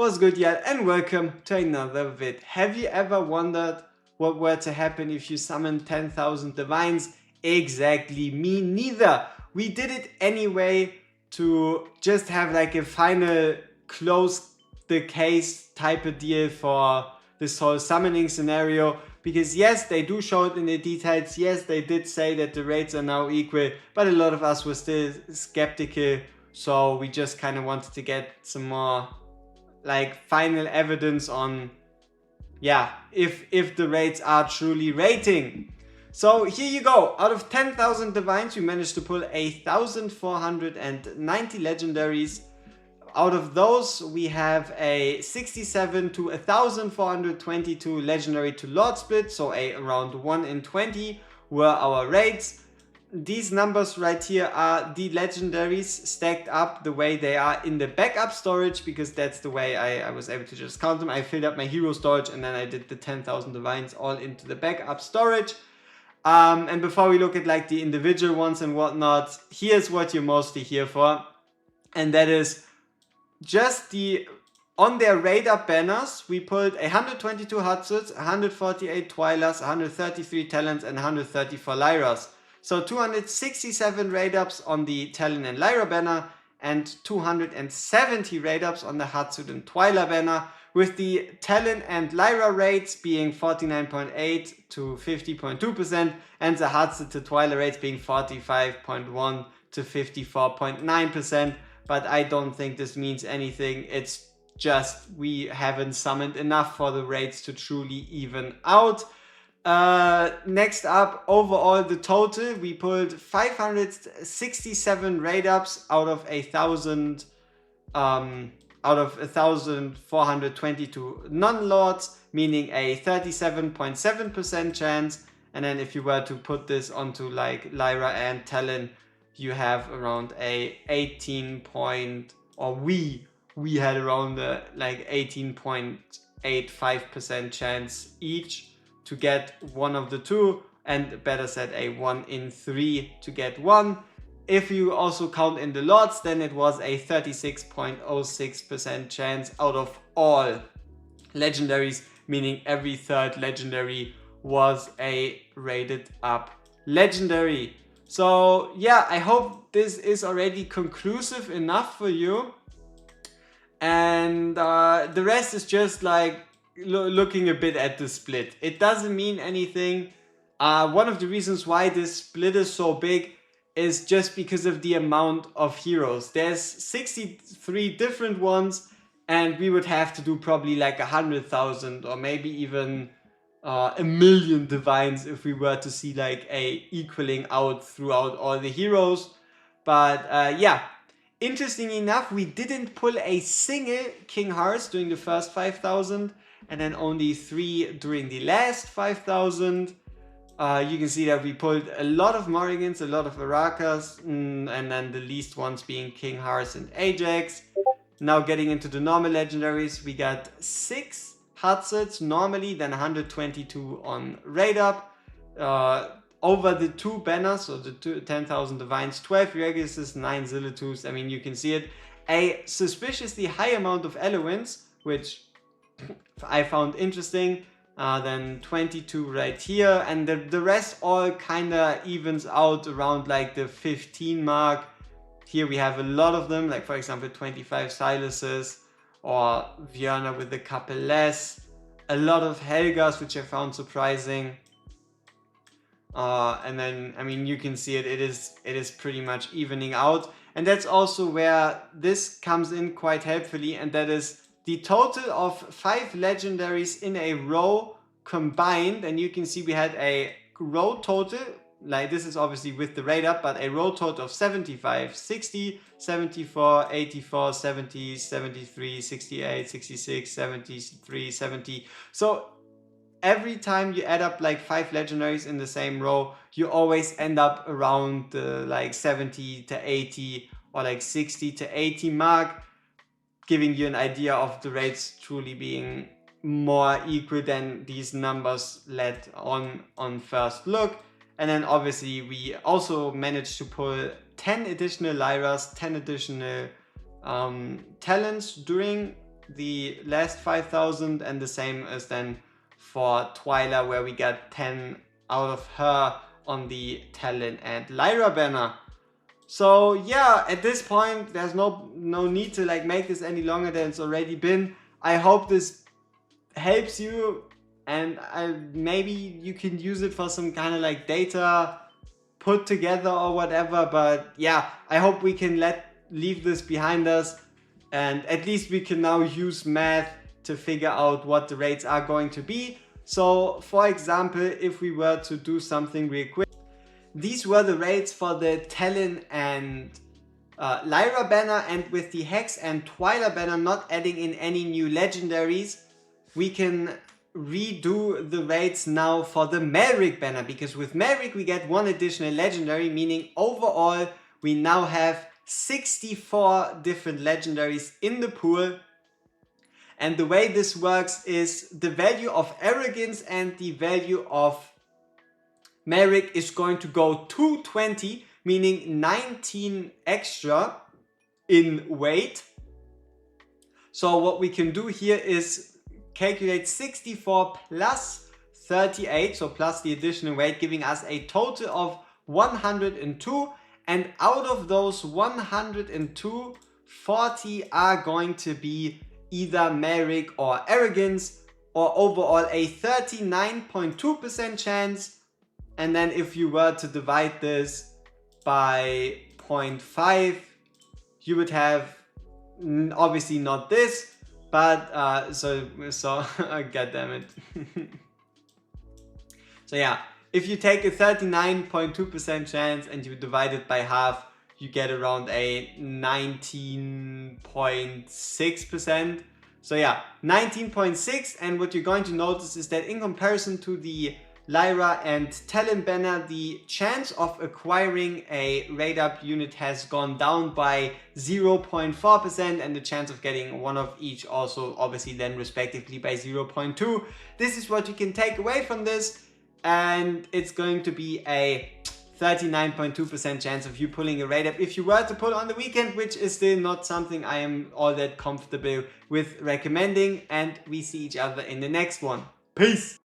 What's good, y'all, and welcome to another vid. Have you ever wondered what were to happen if you summoned 10,000 divines? Exactly, me neither. We did it anyway to just have like a final close the case type of deal for this whole summoning scenario. Because yes, they do show it in the details. Yes, they did say that the rates are now equal, but a lot of us were still skeptical. So we just kind of wanted to get some more like final evidence on if the rates are truly rating. So here you go. Out of 10,000 divines, we managed to pull 1,490 legendaries. Out of those, we have a 67 to 1,422 legendary to Lord split, so around 1 in 20 were our rates. These numbers right here are the legendaries stacked up the way they are in the backup storage, because that's the way I was able to just count them. I filled up my hero storage and then I did the 10,000 divines all into the backup storage. And before we look at like the individual ones and whatnot, here's what you're mostly here for. And that is just on their Rate-Up banners, we pulled 122 Hatsuts, 148 Twilas, 133 Talents, and 134 Lyras. So 267 Rate-Ups on the Talon and Lyra banner, and 270 Rate-Ups on the Hatsut and Twyla banner, with the Talon and Lyra rates being 49.8 to 50.2%, and the Hatsut to Twyla rates being 45.1 to 54.9%. But I don't think this means anything. It's just we haven't summoned enough for the rates to truly even out. Next up, overall the total, we pulled 567 Rate-Ups out of 1,422 non-lords, meaning a 37.7% chance. And then if you were to put this onto like Lyra and Talon, you have around a we had around like 18.85% chance each to get one of the two, and better said a 1 in 3 to get one. If you also count in the lots, then it was a 36.06% chance out of all legendaries, meaning every third legendary was a rated up legendary. So yeah, I hope this is already conclusive enough for you. And the rest is just like looking a bit at the split. It doesn't mean anything. One of the reasons why this split is so big is just because of the amount of heroes. There's 63 different ones, and we would have to do probably like 100,000 or maybe even a million divines if we were to see like a equaling out throughout all the heroes. But yeah, interesting enough, we didn't pull a single King Hearts during the first 5,000, and then only 3 during the last 5,000. You can see that we pulled a lot of Morrigans, a lot of Arakas, and then the least ones being King Hearts and Ajax. Now getting into the normal legendaries, we got 6 Hatsuts normally, then 122 on Rate-Up. Over the 2 banners, so the 10,000 divines, 12 Reguluses, 9 Zillitus. I mean, you can see it. A suspiciously high amount of Eloquence, which I found interesting. Then 22 right here, and the rest all kind of evens out around like the 15 mark. Here we have a lot of them, like for example 25 Siluses, or Vierna with a couple less. A lot of Helgas, which I found surprising. And then, I mean, you can see it is pretty much evening out. And that's also where this comes in quite helpfully, and that is the total of 5 legendaries in a row combined. And you can see we had a row total, like this is obviously with the Rate-Up, but a row total of 75, 60, 74, 84, 70, 73, 68, 66, 73, 70. So every time you add up like 5 legendaries in the same row, you always end up around the like 70 to 80 or like 60 to 80 mark, giving you an idea of the rates truly being more equal than these numbers let on first look. And then obviously we also managed to pull 10 additional Lyras, 10 additional talents during the last 5,000, and the same as then for Twyla, where we got 10 out of her on the Talon and Lyra banner. So yeah, at this point there's no need to like make this any longer than it's already been. I hope this helps you, and maybe you can use it for some kind of like data put together or whatever. But yeah, I hope we can leave this behind us, and at least we can now use math to figure out what the rates are going to be. So for example, if we were to do something real quick, these were the rates for the Talon and Lyra banner, and with the Hex and Twyla banner not adding in any new legendaries, we can redo the rates now for the Malrik banner, because with Malrik we get one additional legendary, meaning overall we now have 64 different legendaries in the pool. And the way this works is the value of arrogance and the value of Malrik is going to go to 20, meaning 19 extra in weight. So what we can do here is calculate 64 plus 38, so plus the additional weight, giving us a total of 102. And out of those 102, 40 are going to be either Malrik or arrogance, or overall a 39.2% chance. And then if you were to divide this by 0.5, you would have obviously not this, but so god damn it. So yeah, if you take a 39.2% chance and you divide it by half, you get around a 19.6%. So yeah, 19.6. And what you're going to notice is that in comparison to the Lyra and Talon banner, the chance of acquiring a Rate-Up unit has gone down by 0.4%, and the chance of getting one of each also obviously then respectively by 0.2. This is what you can take away from this, and it's going to be a 39.2% chance of you pulling a Rate-Up if you were to pull on the weekend, which is still not something I am all that comfortable with recommending. And we see each other in the next one. Peace!